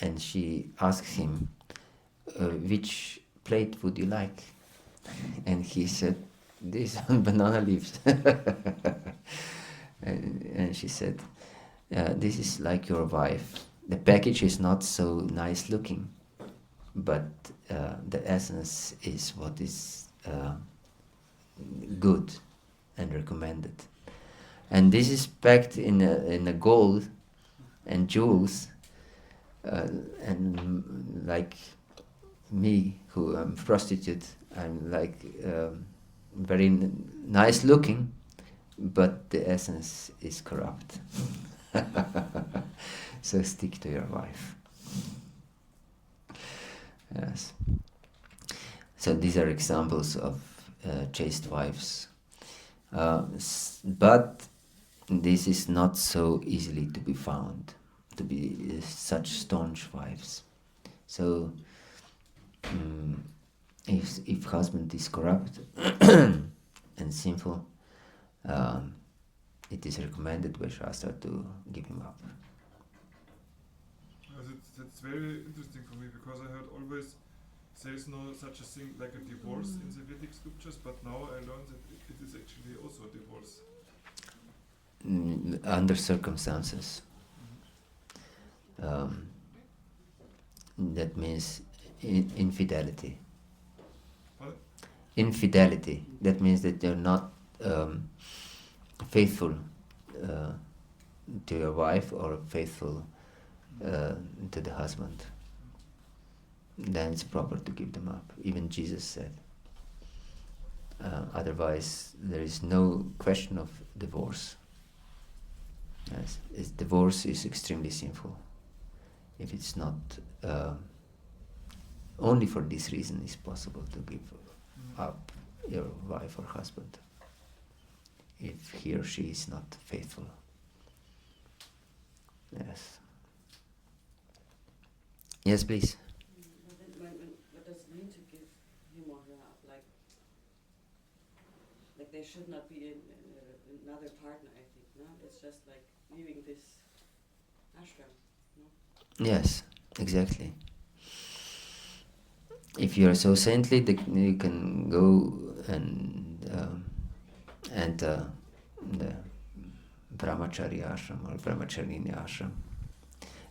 And she asked him, which plate would you like? And he said, this on banana leaves. and she said, this is like your wife. The package is not so nice looking, but the essence is what is good and recommended. And this is packed in a gold and jewels, and like me, who am prostitute, I'm like very nice looking, but the essence is corrupt. So stick to your wife. Yes. So these are examples of chaste wives. But this is not so easily to be found, to be such staunch wives. So if husband is corrupt and sinful, it is recommended by Shastra to give him up.
That's very interesting for me, because I heard always there is no such a thing like a divorce in the Vedic scriptures, but now I learned that it is actually also a divorce.
Under circumstances. That means infidelity.
What?
Infidelity. That means that you're not faithful to your wife or faithful to the husband. Then it's proper to give them up. Even Jesus said. Otherwise, there is no question of divorce. Yes, divorce is extremely sinful. If it's not only for this reason, it's possible to give up your wife or husband if he or she is not faithful. Yes. Yes, please.
What does it mean to give him or her up? Like there should not be another partner, I think, no? It's just like leaving this ashram, no?
Yes, exactly. If you are so saintly, you can go and enter the brahmacharya ashram or brahmacharini ashram.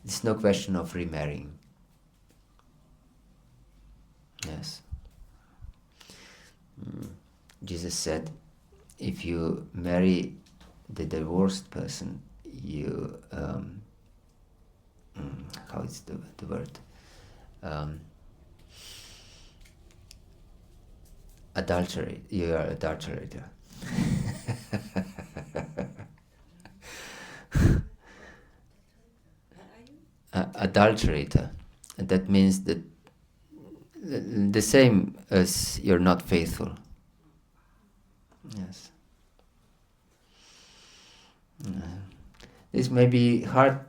It's no question of remarrying. Yes. Jesus said, if you marry the divorced person, you how is the word? Adulterate. You are adulterator. Adulterator. That means that the same as you're not faithful. Yes. These may be hard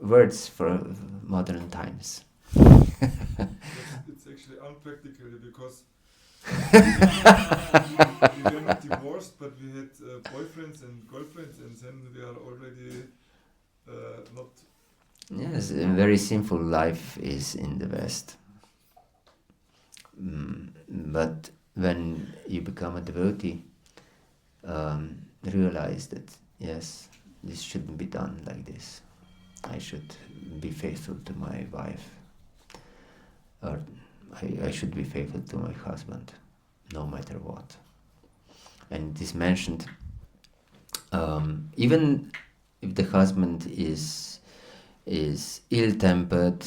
words for modern times.
It's actually unpractical, because we were not divorced, but we had boyfriends and girlfriends, and then we are already not.
Yes, a very sinful life is in the West. But when you become a devotee, realize that, yes, this shouldn't be done like this. I should be faithful to my wife, or I should be faithful to my husband, no matter what. And it is mentioned, even if the husband is ill-tempered,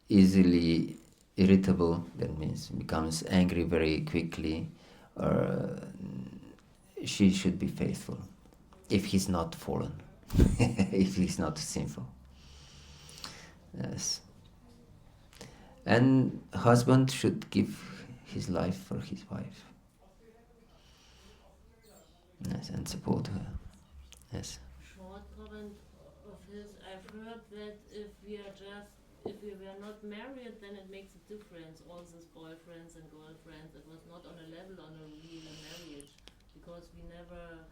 easily irritable, that means becomes angry very quickly, or she should be faithful, if he's not fallen, if he's not sinful. Yes. And husband should give his life for his wife. Yes, and support her. Yes.
Short comment of his, I've heard that if we were not married, then it makes a difference. All these boyfriends and girlfriends, it was not on a level on a real marriage, because we never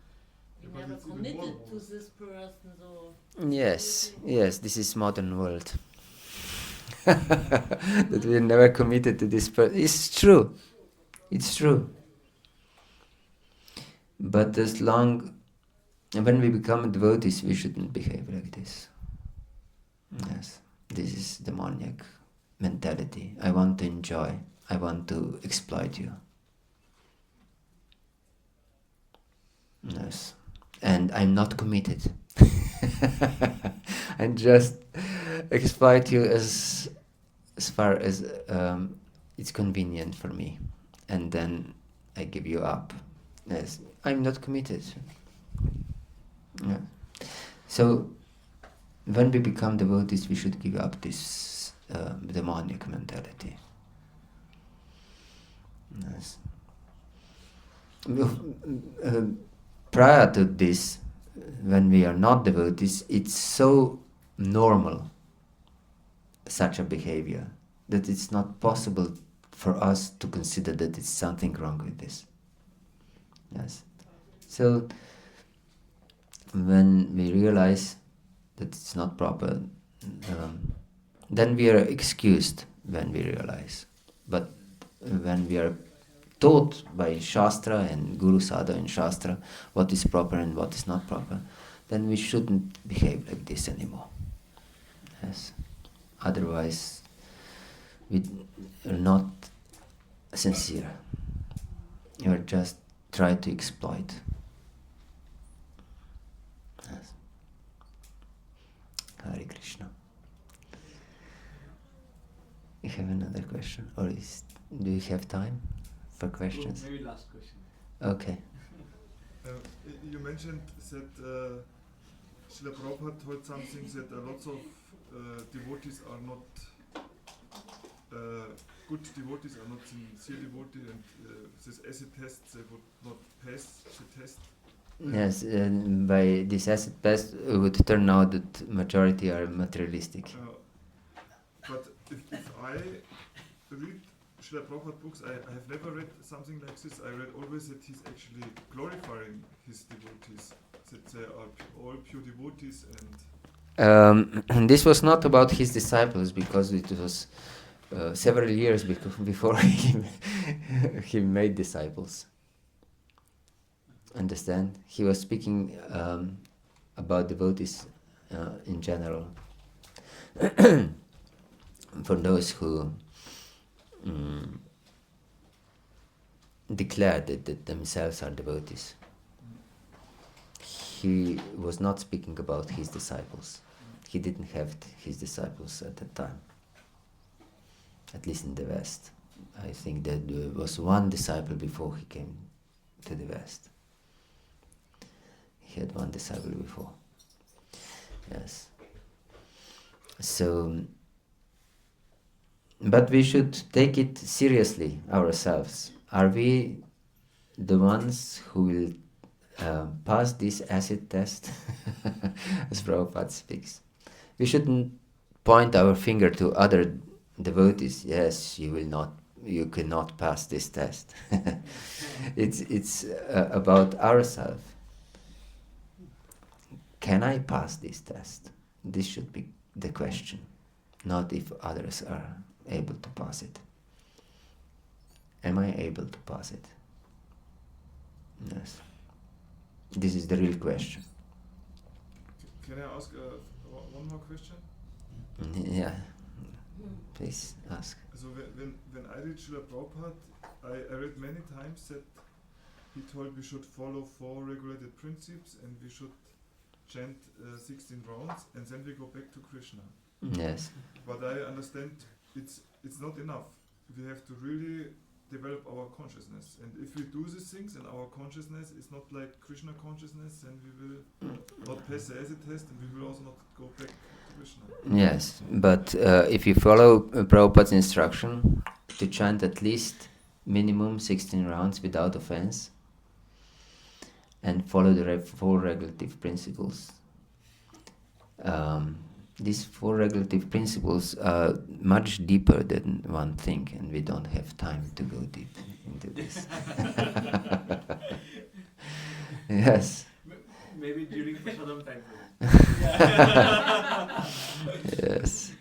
it's even
committed
more
to this person. So
Yes, yes, this is modern world. That we never committed to this person. It's true. It's true. But as long, when we become devotees, we shouldn't behave like this. Yes, this is demoniac mentality. I want to enjoy. I want to exploit you. Yes, and I'm not committed. I just exploit you as far as it's convenient for me, and then I give you up. Yes, I'm not committed. Yeah. So when we become devotees, we should give up this demonic mentality. Yes. Prior to this, when we are not devotees, it's so normal, such a behavior, that it's not possible for us to consider that it's something wrong with this. Yes. So when we realize that it's not proper, then we are excused when we realize. But when we are taught by Shastra and Guru Sadha and Shastra what is proper and what is not proper, then we shouldn't behave like this anymore. Yes. Otherwise, we are not sincere. You are just trying to exploit. Yes. Hare Krishna. You have another question? Or do you have time for questions?
Maybe last question.
Okay.
You mentioned that Srila Prabhupada told something that lots of devotees are not good devotees, are not sincere devotees, and this acid test, they would not pass the test.
Yes, and by this acid test, it would turn out that majority are materialistic.
But if I read Srila Prabhupada books, I have never read something like this. I read always that he's actually glorifying his devotees, that they are all pure devotees.
And this was not about his disciples, because it was several years before he made disciples. Understand? He was speaking about devotees in general. For those who declare that themselves are devotees. He was not speaking about his disciples. He didn't have his disciples at that time. At least in the West. I think that there was one disciple before he came to the West. He had one disciple before. Yes. So, but we should take it seriously ourselves. Are we the ones who will pass this acid test? As Prabhupada speaks. We shouldn't point our finger to other devotees. Yes, you cannot pass this test. It's about ourselves. Can I pass this test? This should be the question, not if others are able to pass it. Am I able to pass it? Yes. This is the real question.
Can I ask one more question?
Yeah. Please ask.
So when I read Srila Prabhupada, I read many times that he told we should follow 4 regulated principles and we should chant 16 rounds and then we go back to Krishna.
Yes.
But I understand it's not enough. We have to really develop our consciousness. And if we do these things and our consciousness is not like Krishna consciousness, then we will not pass the acid test and we will also not go back to Krishna.
Yes, but if you follow Prabhupada's instruction to chant at least minimum 16 rounds without offense and follow the four regulative principles, these four regulative principles are much deeper than one thing, and we don't have time to go deep into this. Yes.
Maybe during Prasadam time.
Yes.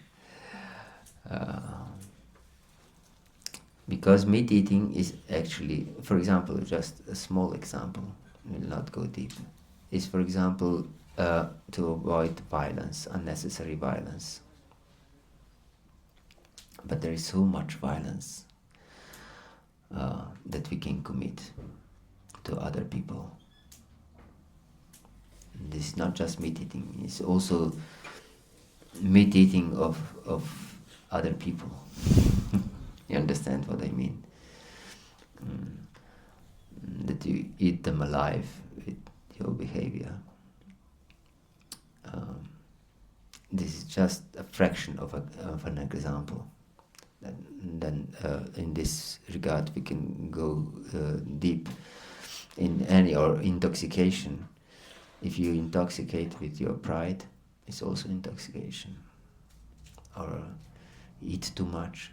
Because meat eating is actually, for example, just a small example, will not go deep, is, for example, to avoid violence, unnecessary violence. But there is so much violence that we can commit to other people. This is not just meat eating, it's also meat eating of other people. You understand what I mean? That you eat them alive with your behavior. This is just a fraction of an example. Then in this regard we can go deep in any, or intoxication. If you intoxicate with your pride, it's also intoxication. Or eat too much,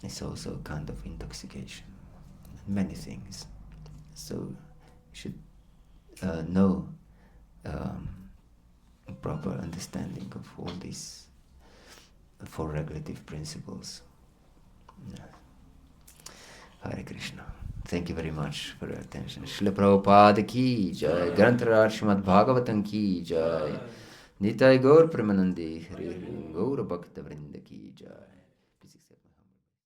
it's also a kind of intoxication. Many things. So you should know a proper understanding of all these four regulative principles. Yeah. Hare Krishna. Thank you very much for your attention. Srila Prabhupada ki jai, Grantaraj Srimad Bhagavatam ki jai, Nitai Gaur Premanandi, Hare Gaur Bhakta Vrinda ki jai.